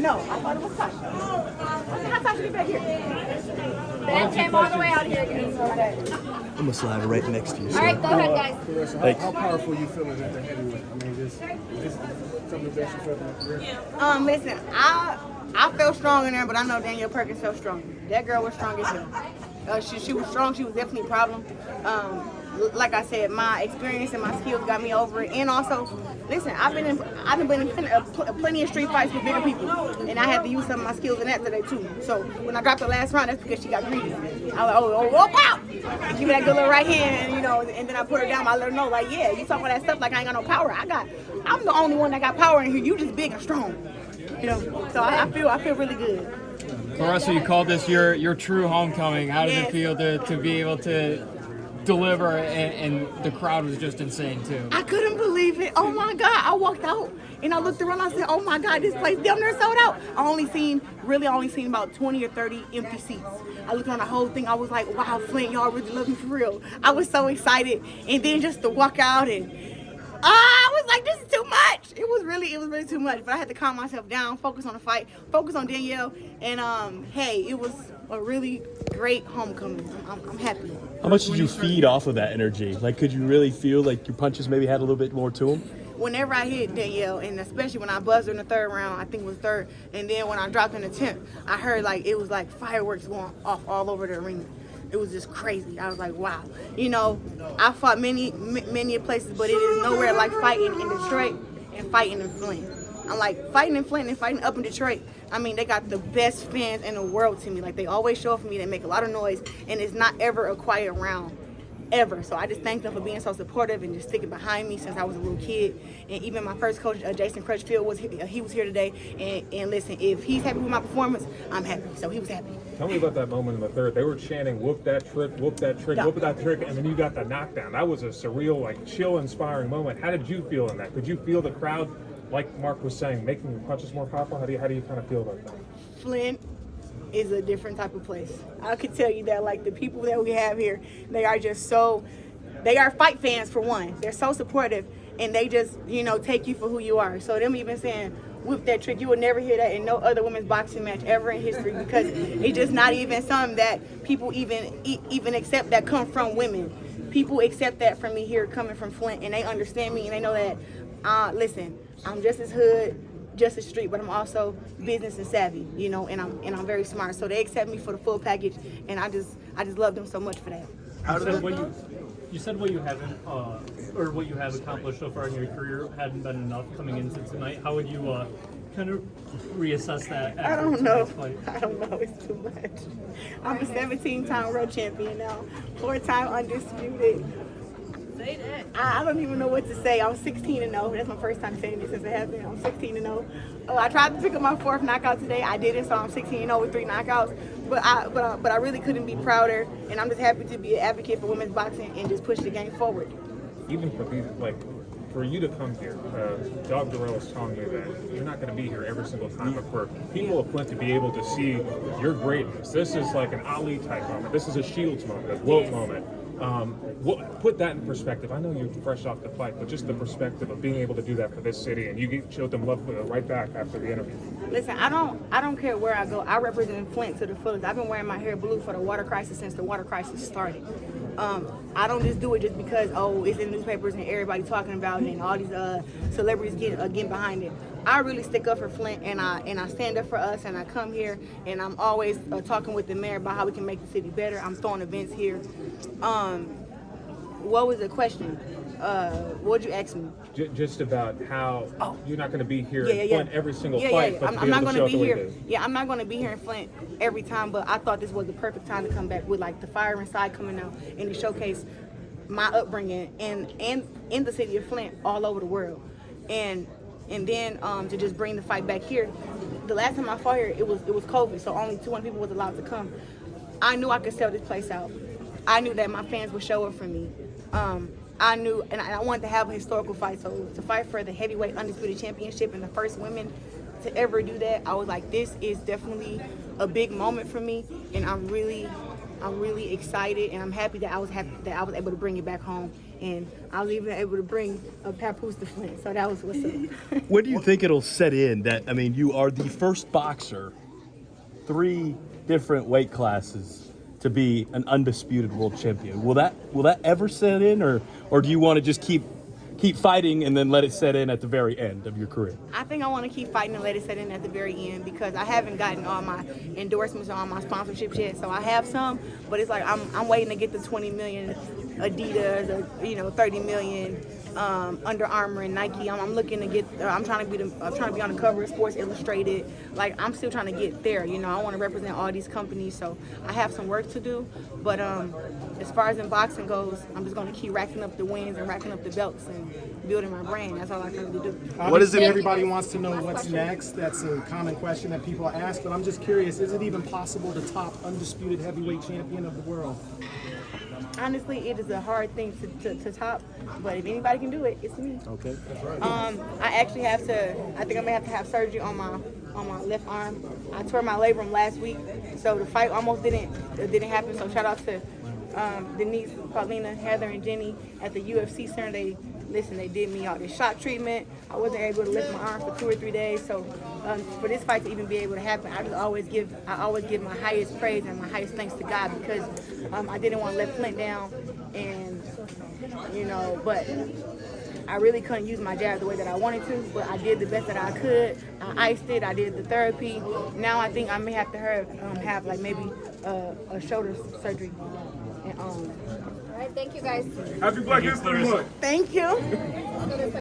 No, I thought it was Tasha. How Tasha get back here? Ben came all the way out here again. I'm gonna slide right next to you. All right, go ahead, guys. Thanks. How powerful you feeling at the heavyweight? I mean, just some of the best you felt in your career. Listen, I felt strong in there, but I know Danielle Perkins felt strong. That girl was strong as hell. She was strong. She was definitely a problem. Like I said, my experience and my skills got me over it. And also, listen, I've been in plenty of street fights with bigger people, and I had to use some of my skills in that today too. So when I dropped the last round, that's because she got greedy. I was like, oh, wow! Give me that good little right hand, and then I put her down. I let her know, like, yeah, you talking about that stuff like I ain't got no power. I'm the only one that got power in here. You just big and strong, So I feel really good. Claressa, you called this your true homecoming. How does it feel to be able to deliver, and the crowd was just insane too? I couldn't believe it. Oh my God. I walked out and I looked around. I said, oh my God, this place damn near sold out. I only seen about 20 or 30 empty seats. I looked around the whole thing. I was like, wow, Flint, y'all really love me for real. I was so excited. And then just to walk out and I was like, this is too much. It was really too much. But I had to calm myself down, focus on the fight, focus on Danielle. And hey, it was a really great homecoming. I'm happy. How much did you feed off of that energy? Like, could you really feel like your punches maybe had a little bit more to them? Whenever I hit Danielle, and especially when I buzzed her in the third round, I think it was third, and then when I dropped in the 10th, I heard like it was like fireworks going off all over the arena. It was just crazy. I was like, wow. I fought many places, but it is nowhere like fighting in Detroit and fighting in Flint. I'm like, fighting in Flint and fighting up in Detroit, I mean, they got the best fans in the world to me. Like, they always show up for me. They make a lot of noise, and it's not ever a quiet round, ever. So I just thank them for being so supportive and just sticking behind me since I was a little kid. And even my first coach, Jason Crutchfield, was here today. And listen, if he's happy with my performance, I'm happy. So he was happy. Tell me about that moment in the third. They were chanting, whoop that trick, whoop that trick, whoop that trick, and then you got the knockdown. That was a surreal, like, chill-inspiring moment. How did you feel in that? Could you feel the crowd, like Mark was saying, making your punches more powerful? How do you kind of feel about that? Flint is a different type of place. I could tell you that, like, the people that we have here, they are fight fans for one. They're so supportive, and they just, take you for who you are. So them even saying, whip that trick, you will never hear that in no other women's boxing match ever in history, because it's just not even something that people even accept that come from women. People accept that from me here coming from Flint, and they understand me, and they know that, listen, I'm just as hood, just as street, but I'm also business and savvy, and I'm very smart. So they accept me for the full package, and I just love them so much for that. You said what you haven't, or what you have accomplished so far in your career hadn't been enough coming into tonight. How would you kind of reassess that? I don't know. It's too much. I'm a 17-time world champion now, 4-time undisputed. Say that. I don't even know what to say. I'm 16-0. That's my first time saying this since it happened. I'm 16-0. I tried to pick up my 4th knockout today. I didn't, so I'm 16-0 with 3 knockouts. But I really couldn't be prouder, and I'm just happy to be an advocate for women's boxing and just push the game forward. Even for these, like, for you to come here, Dog Durrell is telling you that you're not going to be here every single time, but for people of Flint to be able to see your greatness, this is like an Ali type moment. This is a Shields moment, a Wilt moment. Put that in perspective. I know you're fresh off the fight, but just the perspective of being able to do that for this city, and you showed them love right back after the interview. Listen, I don't care where I go. I represent Flint to the fullest. I've been wearing my hair blue for the water crisis since the water crisis started. I don't just do it just because it's in the newspapers and everybody talking about it and all these celebrities getting behind it. I really stick up for Flint, and I stand up for us, and I come here, and I'm always talking with the mayor about how we can make the city better. I'm throwing events here. What was the question? What'd you ask me? Just about how you're not going to be here in Flint every single fight, but I'm not going to be here. Yeah, I'm not going to be here in Flint every time, but I thought this was the perfect time to come back with, like, the fire inside coming out and to showcase my upbringing and in the city of Flint all over the world. And then to just bring the fight back here. The last time I fought here, it was COVID, so only 200 people was allowed to come. I knew I could sell this place out. I knew that my fans would show up for me. I knew, and I wanted to have a historical fight. So to fight for the heavyweight undisputed championship and the first women to ever do that, I was like, this is definitely a big moment for me, and I'm really excited, and I'm happy that I was able to bring it back home and I was even able to bring a papoose to Flint. So that was what's up. When do you think it'll set in that, I mean, you are the first boxer, 3 different weight classes, to be an undisputed world champion? Will that ever set in, or do you want to just keep fighting and then let it set in at the very end of your career? I think I want to keep fighting and let it set in at the very end, because I haven't gotten all my endorsements or all my sponsorships yet. So I have some, but it's like I'm waiting to get the 20 million Adidas, or 30 million Under Armour and Nike. I'm looking to get. I'm trying to be on the cover of Sports Illustrated. Like, I'm still trying to get there. I want to represent all these companies. So I have some work to do. But as far as in boxing goes, I'm just going to keep racking up the wins and racking up the belts and building my brand. That's all I can really do. What is it? Everybody wants to know what's next. That's a common question that people ask. But I'm just curious: is it even possible to top undisputed heavyweight champion of the world? Honestly, it is a hard thing to top, but if anybody can do it, it's me. Okay. I actually have to. I think I may have to have surgery on my left arm. I tore my labrum last week, so the fight almost didn't happen. So shout out to Denise, Paulina, Heather, and Jenny at the UFC Center. They did me all this shot treatment. I wasn't able to lift my arm for 2 or 3 days. So for this fight to even be able to happen, I always give my highest praise and my highest thanks to God, because I didn't want to let Flint down, and but I really couldn't use my jab the way that I wanted to, but I did the best that I could. I iced it. I did the therapy. Now I think I may have to have like maybe a shoulder surgery. And, All right, thank you guys. Happy Black History Month. Thank you.